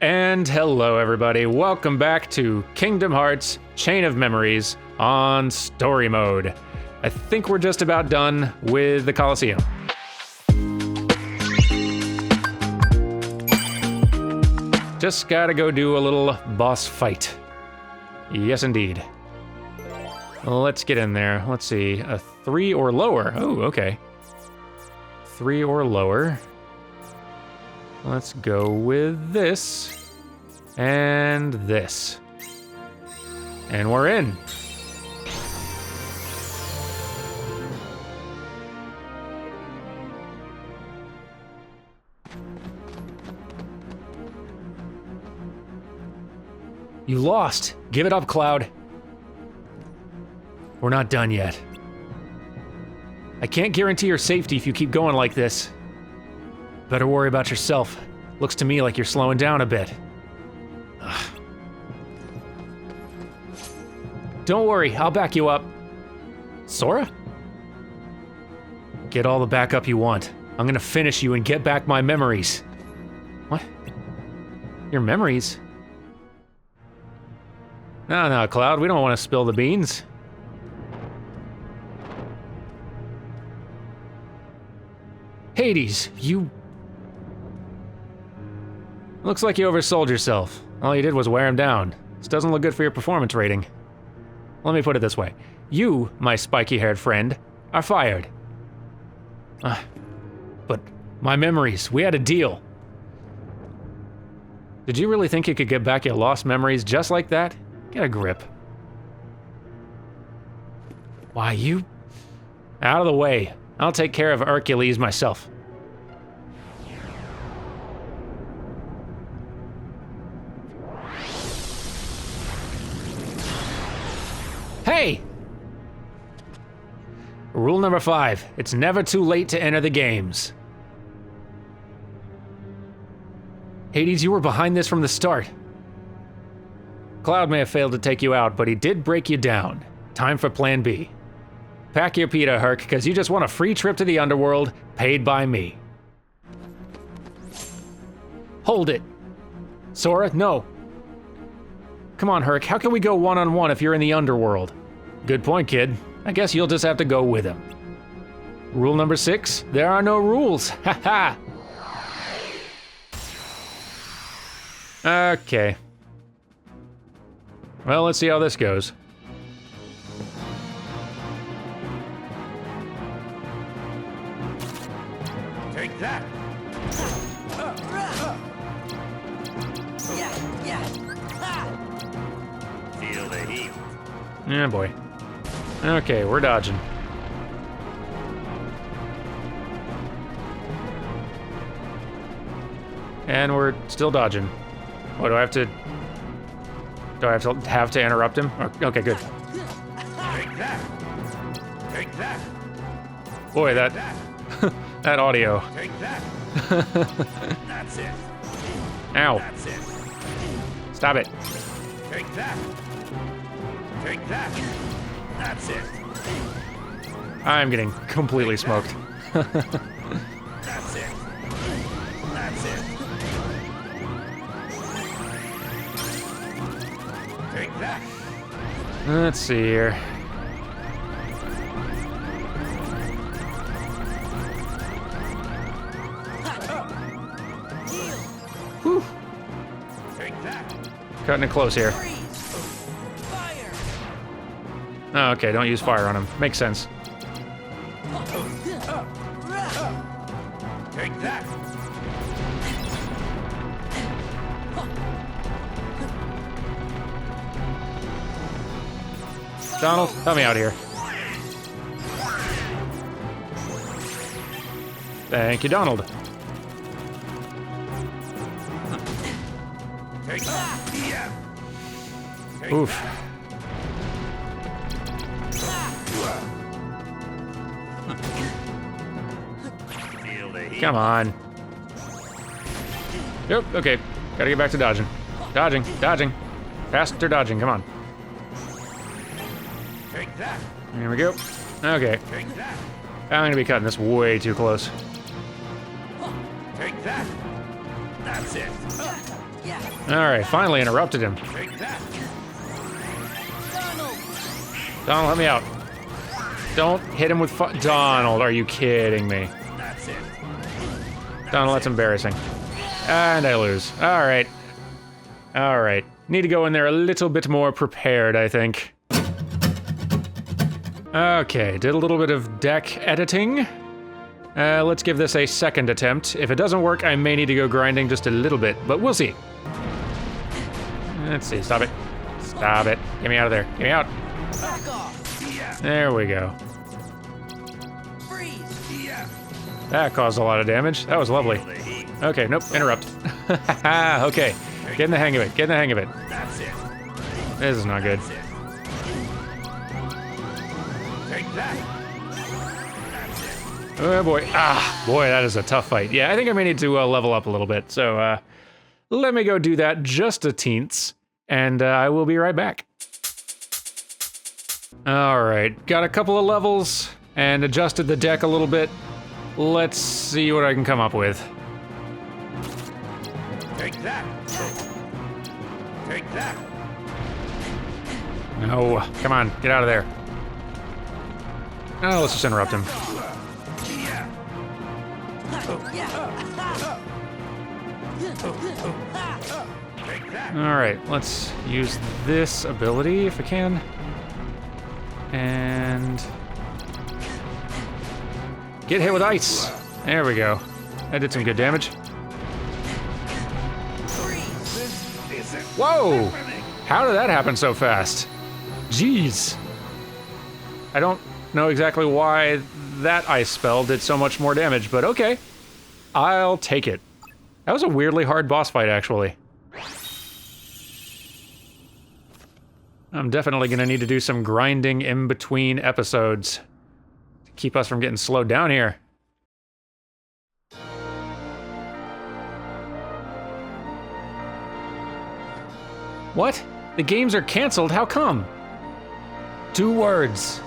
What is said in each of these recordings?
And hello everybody, welcome back to Kingdom Hearts Chain of Memories on Story Mode. I think we're just about done with the Colosseum. Just gotta go do a little boss fight. Yes indeed. Let's get in there. Let's see, a 3 or lower. Oh, okay. 3 or lower. Let's go with this, and this. And we're in. You lost. Give it up, Cloud. We're not done yet. I can't guarantee your safety if you keep going like this. Better worry about yourself. Looks to me like you're slowing down a bit. Ugh. Don't worry, I'll back you up. Sora? Get all the backup you want. I'm gonna finish you and get back my memories. What? Your memories? No, Cloud, we don't want to spill the beans. Hades, you... Looks like you oversold yourself. All you did was wear him down. This doesn't look good for your performance rating. Let me put it this way. You, my spiky-haired friend, are fired. But my memories, we had a deal. Did you really think you could get back your lost memories just like that? Get a grip. Why, you... Out of the way. I'll take care of Hercules myself. Hey! Rule number 5, it's never too late to enter the games. Hades, you were behind this from the start. Cloud may have failed to take you out, but he did break you down. Time for plan B. Pack your pita, Herc, because you just want a free trip to the underworld, paid by me. Hold it. Sora, no. Come on, Herc, how can we go one-on-one if you're in the underworld? Good point, kid. I guess you'll just have to go with him. Rule number 6, there are no rules. Ha ha! Okay. Well, let's see how this goes. Take that. Feel the heat. Yeah, boy. Okay, we're dodging. And we're still dodging. What, do I have to interrupt him? Okay, good. Take that. Take that. Boy, that that audio. Take that. That's it. Ow. That's it. Stop it. Take that. Take that. That's it. I'm getting completely smoked. That's it. That's it. Take that. Let's see here. Whew. Take that. Cutting it close here. Oh, okay, don't use fire on him. Makes sense. Take that. Donald, help me out here. Thank you, Donald. Take that. Yeah. Take Oof. that. Feel the heat. Come on. Yep, okay. Gotta get back to dodging. Dodging, dodging. Faster dodging, come on. Take that. Here we go. Okay. Take that. I'm gonna be cutting this way too close. Take that. That's it. Alright, finally interrupted him. Take that. Donald, let me out. Don't hit him with Donald, are you kidding me? That's it. Donald, that's embarrassing. And I lose. Alright. Alright. Need to go in there a little bit more prepared, I think. Okay, did a little bit of deck editing. Let's give this a second attempt. If it doesn't work, I may need to go grinding just a little bit, but we'll see. Let's see, stop it. Stop it. Get me out of there. Get me out. There we go. That caused a lot of damage. That was lovely. Okay, nope, interrupt. Okay, get in the hang of it. Get in the hang of it. That's it. This is not good. That's it. Take that. That's it. Oh boy. Ah, boy, that is a tough fight. Yeah, I think I may need to level up a little bit. So let me go do that just a teens, and I will be right back. All right, got a couple of levels and adjusted the deck a little bit. Let's see what I can come up with. Take that. Take that. No, come on, get out of there. Oh, let's just interrupt him. All right, let's use this ability if I can. And get hit with ice. There we go. That did some good damage. Whoa! How did that happen so fast? Jeez. I don't know exactly why that ice spell did so much more damage, but okay. I'll take it. That was a weirdly hard boss fight, actually. I'm definitely gonna need to do some grinding in between episodes to keep us from getting slowed down here. What? The games are canceled? How come? 2 words.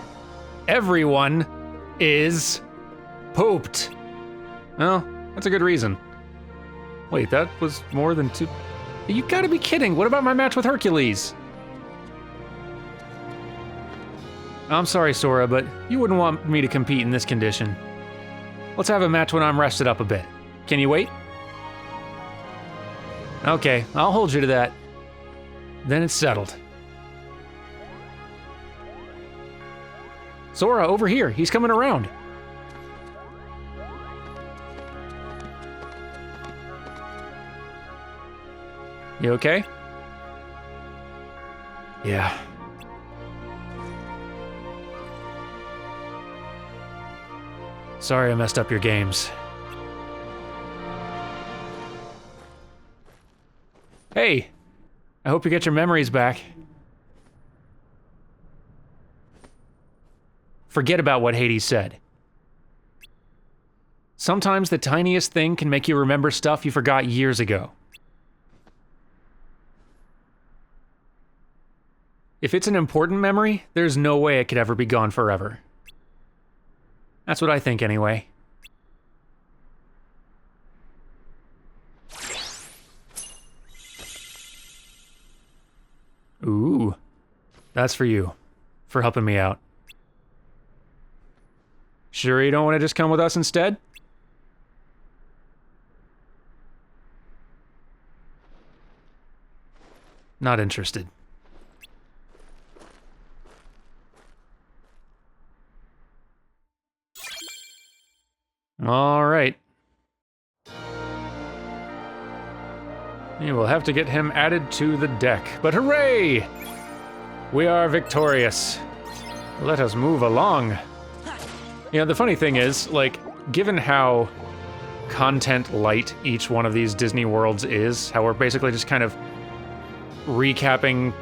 Everyone is pooped. Well, that's a good reason. Wait, that was more than 2. You gotta be kidding. What about my match with Hercules? I'm sorry, Sora, but you wouldn't want me to compete in this condition. Let's have a match when I'm rested up a bit. Can you wait? Okay, I'll hold you to that. Then it's settled. Sora, over here. He's coming around. You okay? Yeah. Sorry I messed up your games. Hey! I hope you get your memories back. Forget about what Hades said. Sometimes the tiniest thing can make you remember stuff you forgot years ago. If it's an important memory, there's no way it could ever be gone forever. That's what I think anyway. Ooh, that's for you, for helping me out. Sure you don't want to just come with us instead? Not interested. All right. You will have to get him added to the deck, but hooray! We are victorious. Let us move along. You know, the funny thing is, like, given how content light each one of these Disney worlds is, how we're basically just kind of recapping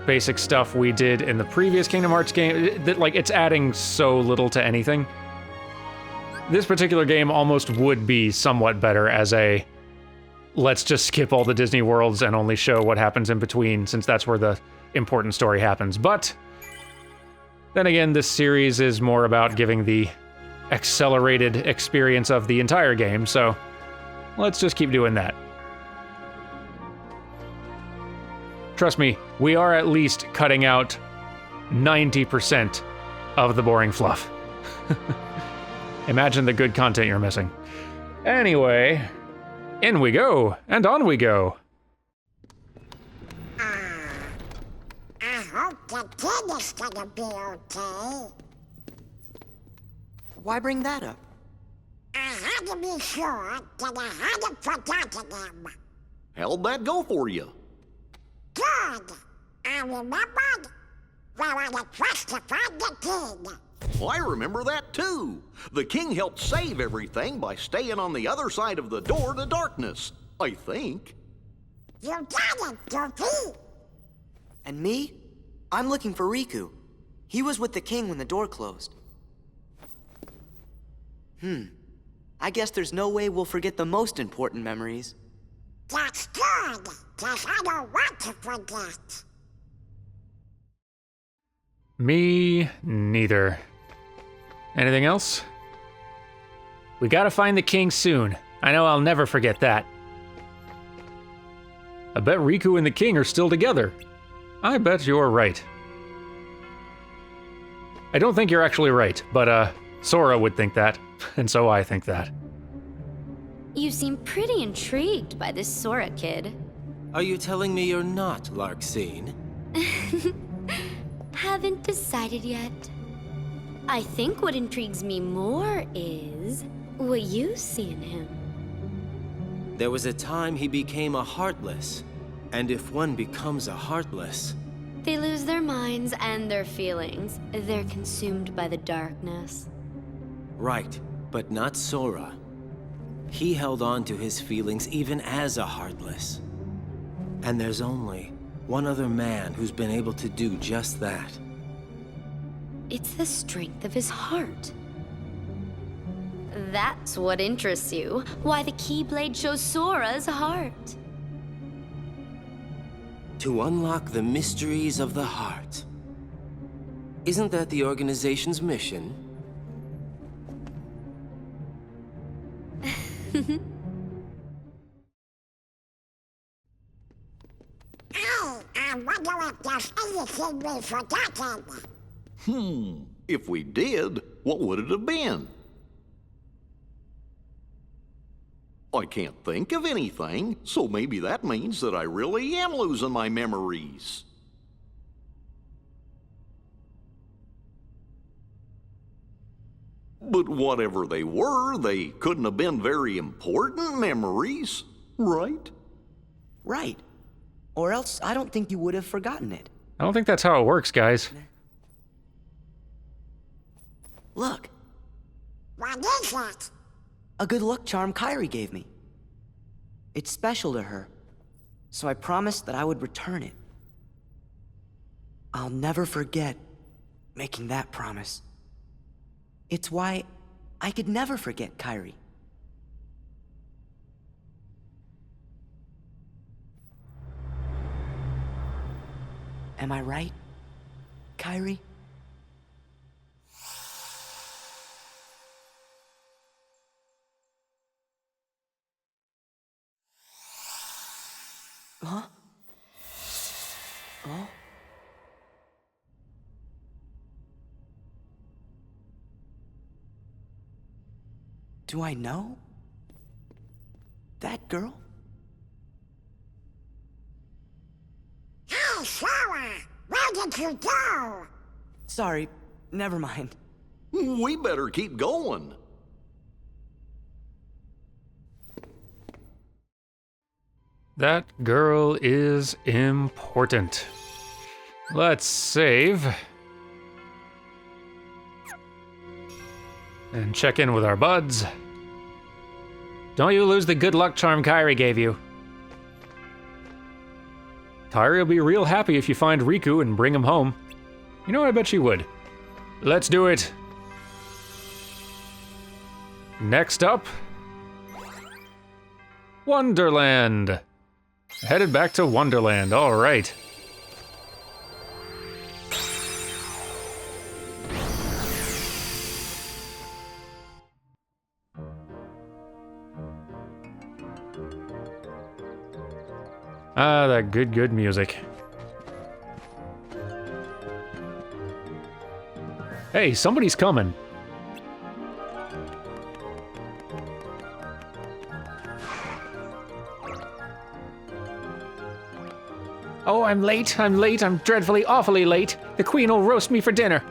basic stuff we did in the previous Kingdom Hearts game, that, like, it's adding so little to anything. This particular game almost would be somewhat better as a, let's just skip all the Disney worlds and only show what happens in between, since that's where the important story happens. But then again, this series is more about giving the accelerated experience of the entire game, so let's just keep doing that. Trust me, we are at least cutting out 90% of the boring fluff. Imagine the good content you're missing. Anyway, in we go, and on we go. I hope the kid is gonna be okay. Why bring that up? I had to be sure that I hadn't forgotten him. How'd that go for you? Good. I remembered where I had trust to find the king. Well, I remember that too. The king helped save everything by staying on the other side of the door to darkness, I think. You got it, Goofy. And me? I'm looking for Riku. He was with the king when the door closed. I guess there's no way we'll forget the most important memories. That's good, 'cause I don't want to forget. Me neither. Anything else? We gotta find the king soon. I know I'll never forget that. I bet Riku and the king are still together. I bet you're right. I don't think you're actually right, but Sora would think that, and so I think that. You seem pretty intrigued by this Sora kid. Are you telling me you're not Larxene? Haven't decided yet. I think what intrigues me more is what you see in him. There was a time he became a Heartless. And if one becomes a Heartless... They lose their minds and their feelings. They're consumed by the darkness. Right, but not Sora. He held on to his feelings even as a Heartless. And there's only one other man who's been able to do just that. It's the strength of his heart. That's what interests you. Why the Keyblade shows Sora's heart. To unlock the mysteries of the heart. Isn't that the organization's mission? I wonder if there's anything we've forgotten. If we did, what would it have been? I can't think of anything, so maybe that means that I really am losing my memories. But whatever they were, they couldn't have been very important memories, right? Right. Or else I don't think you would have forgotten it. I don't think that's how it works, guys. Look, What is it? a good luck charm Carrie gave me. It's special to her, so I promised that I would return it. I'll never forget making that promise. It's why I could never forget Carrie. Am I right, Carrie? Huh? Oh? Do I know? That girl? Hey, Sora! Where did you go? Sorry, never mind. We better keep going. That girl is important. Let's save. And check in with our buds. Don't you lose the good luck charm Carrie gave you. Carrie will be real happy if you find Riku and bring him home. You know, I bet she would. Let's do it. Next up, Wonderland. Headed back to Wonderland, all right. Ah, that good music. Hey, somebody's coming. Oh, I'm late, I'm dreadfully, awfully late. The Queen will roast me for dinner.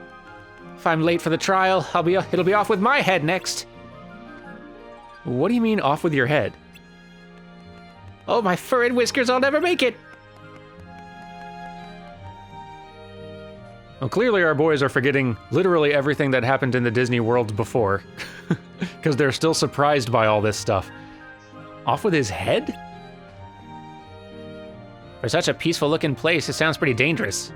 If I'm late for the trial, it'll be off with my head next. What do you mean, off with your head? Oh, my fur and whiskers, I'll never make it! Well, clearly our boys are forgetting literally everything that happened in the Disney world before. Because they're still surprised by all this stuff. Off with his head? For such a peaceful-looking place, it sounds pretty dangerous.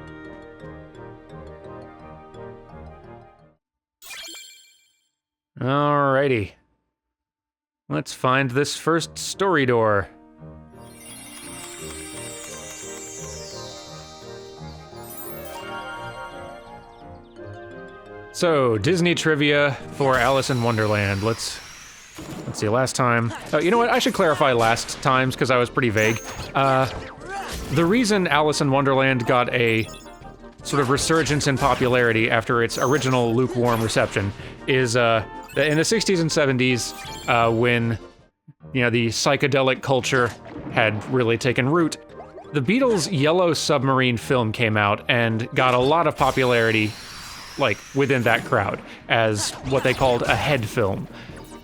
Alrighty. Let's find this first story door. So, Disney trivia for Alice in Wonderland. Let's see, last time... Oh, you know what? I should clarify last times, because I was pretty vague. The reason Alice in Wonderland got a sort of resurgence in popularity after its original lukewarm reception is in the 60s and 70s, when, you know, the psychedelic culture had really taken root, the Beatles' Yellow Submarine film came out and got a lot of popularity, like, within that crowd, as what they called a head film.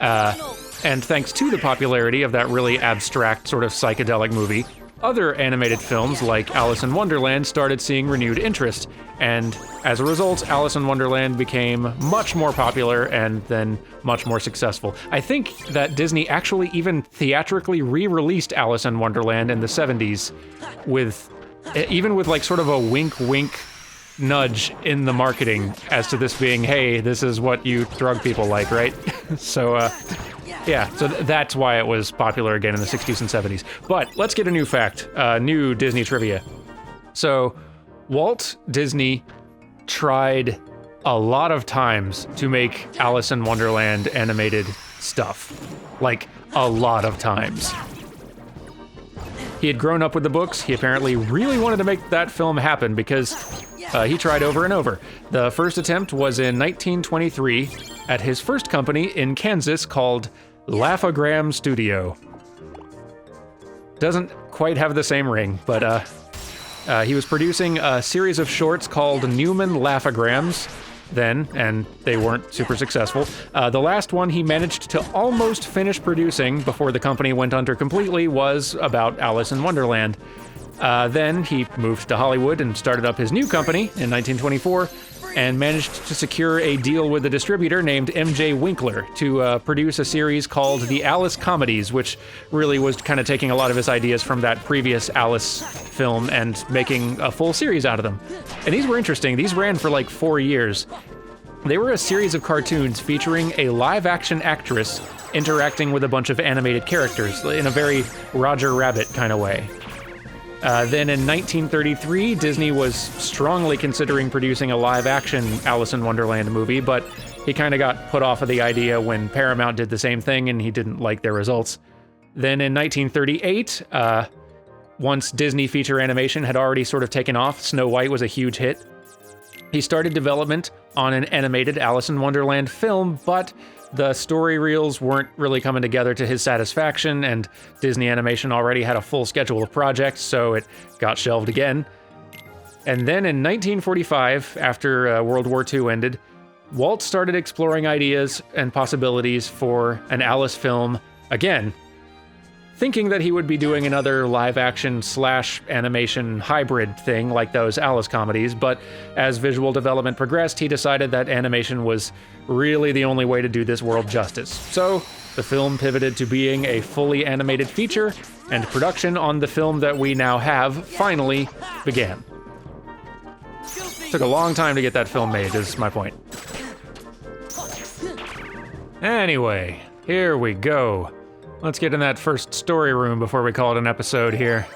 And thanks to the popularity of that really abstract sort of psychedelic movie, other animated films like Alice in Wonderland started seeing renewed interest, and as a result, Alice in Wonderland became much more popular and then much more successful. I think that Disney actually even theatrically re-released Alice in Wonderland in the 70s with, even with like sort of a wink-wink nudge in the marketing as to this being, hey, this is what you drug people like, right? So, yeah, so that's why it was popular again in the 60s and 70s. But let's get a new fact, new Disney trivia. So, Walt Disney tried a lot of times to make Alice in Wonderland animated stuff. Like, a lot of times. He had grown up with the books. He apparently really wanted to make that film happen because he tried over and over. The first attempt was in 1923 at his first company in Kansas called Laugh-O-Gram Studio. Doesn't quite have the same ring, but he was producing a series of shorts called Newman Laugh-O-Grams then, and they weren't super successful. The last one he managed to almost finish producing before the company went under completely was about Alice in Wonderland. Then he moved to Hollywood and started up his new company in 1924 and managed to secure a deal with a distributor named M.J. Winkler to produce a series called The Alice Comedies, which really was kind of taking a lot of his ideas from that previous Alice film and making a full series out of them. And these were interesting. These ran for like 4 years. They were a series of cartoons featuring a live-action actress interacting with a bunch of animated characters in a very Roger Rabbit kind of way. Then in 1933, Disney was strongly considering producing a live-action Alice in Wonderland movie, but he kind of got put off of the idea when Paramount did the same thing and he didn't like their results. Then in 1938, once Disney feature animation had already sort of taken off, Snow White was a huge hit, he started development on an animated Alice in Wonderland film, but the story reels weren't really coming together to his satisfaction, and Disney Animation already had a full schedule of projects, so it got shelved again. And then in 1945, after World War II ended, Walt started exploring ideas and possibilities for an Alice film again, thinking that he would be doing another live-action / animation hybrid thing like those Alice comedies, but as visual development progressed, he decided that animation was really the only way to do this world justice. So, the film pivoted to being a fully animated feature, and production on the film that we now have finally began. Took a long time to get that film made, is my point. Anyway, here we go. Let's get in that first story room before we call it an episode here.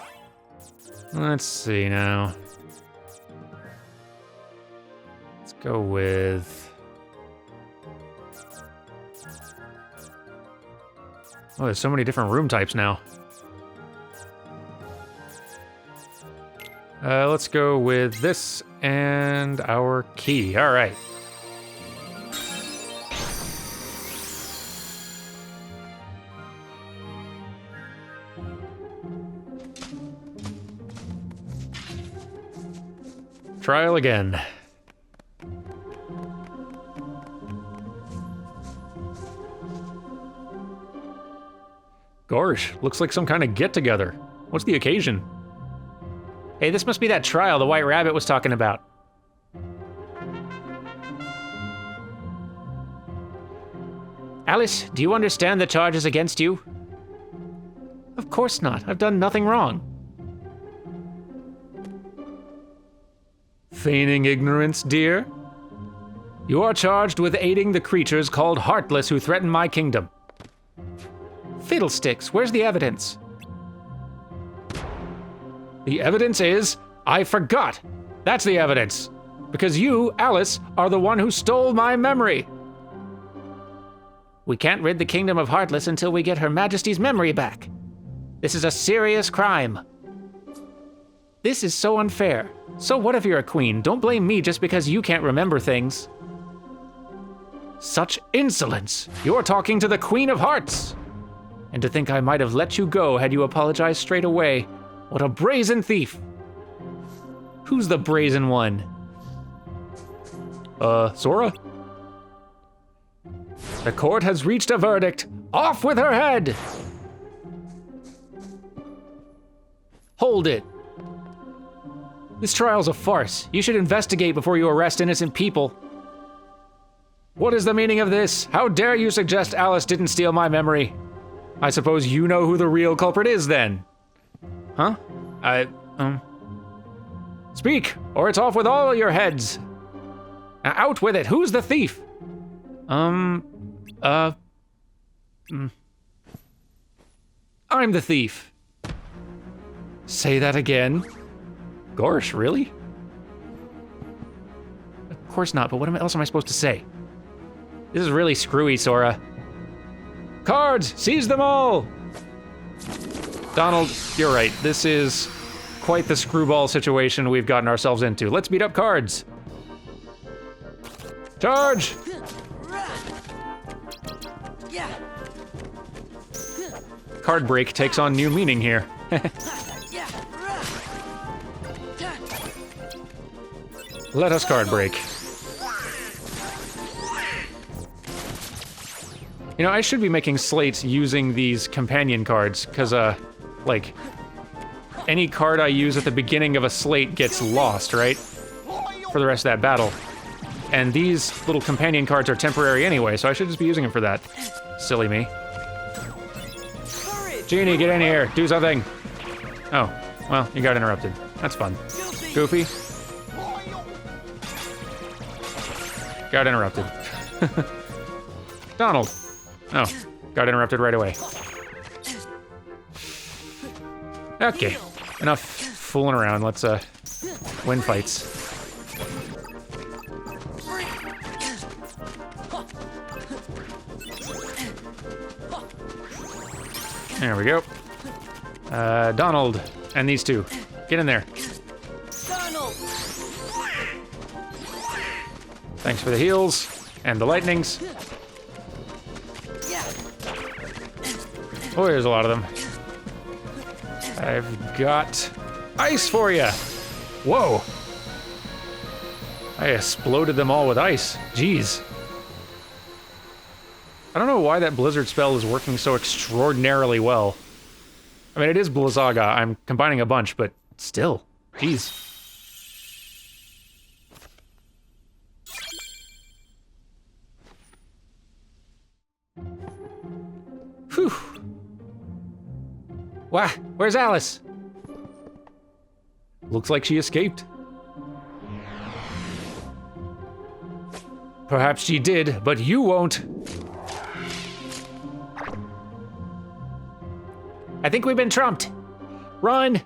Let's see now. Let's go with... Oh, there's so many different room types now. Let's go with this and our key. All right. Trial again. Gosh, looks like some kind of get-together. What's the occasion? Hey, this must be that trial the White Rabbit was talking about. Alice, do you understand the charges against you? Of course not. I've done nothing wrong. Feigning ignorance, dear? You are charged with aiding the creatures called Heartless who threaten my kingdom. Fiddlesticks, where's the evidence? The evidence is, I forgot. That's the evidence. Because you, Alice, are the one who stole my memory. We can't rid the kingdom of Heartless until we get Her Majesty's memory back. This is a serious crime. This is so unfair. So what if you're a queen? Don't blame me just because you can't remember things. Such insolence! You're talking to the Queen of Hearts! And to think I might have let you go had you apologized straight away. What a brazen thief! Who's the brazen one? Sora? The court has reached a verdict. Off with her head! Hold it. This trial's a farce. You should investigate before you arrest innocent people. What is the meaning of this? How dare you suggest Alice didn't steal my memory? I suppose you know who the real culprit is then. Huh? Speak, or it's off with all your heads. Now out with it. Who's the thief? I'm the thief. Say that again. Gosh, really? Of course not, but what else am I supposed to say? This is really screwy, Sora. Cards! Seize them all! Donald, you're right. This is quite the screwball situation we've gotten ourselves into. Let's beat up cards. Charge! Card break takes on new meaning here. Let us card break. You know, I should be making slates using these companion cards, because, like, any card I use at the beginning of a slate gets lost, right? For the rest of that battle. And these little companion cards are temporary anyway, so I should just be using them for that. Silly me. Genie, get in here, do something. Oh, well, you got interrupted. That's fun. Goofy. Got interrupted. Donald. Oh, got interrupted right away. Okay, enough fooling around. Let's win fights. There we go. Donald and these two. Get in there. Donald. Thanks for the heals and the lightnings. Oh, there's a lot of them. I've got ice for you. Whoa. I exploded them all with ice. Jeez. I don't know why that blizzard spell is working so extraordinarily well. I mean, it is Blizzaga. I'm combining a bunch, but still. Jeez. Whew. Wah, where's Alice? Looks like she escaped. Perhaps she did, but you won't. I think we've been trumped. Run!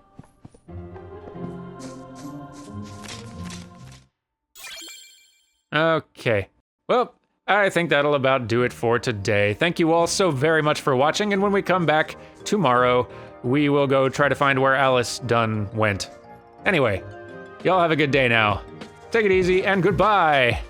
Okay. Well, I think that'll about do it for today. Thank you all so very much for watching, and when we come back tomorrow, we will go try to find where Alice Dunn went. Anyway, y'all have a good day now. Take it easy, and goodbye!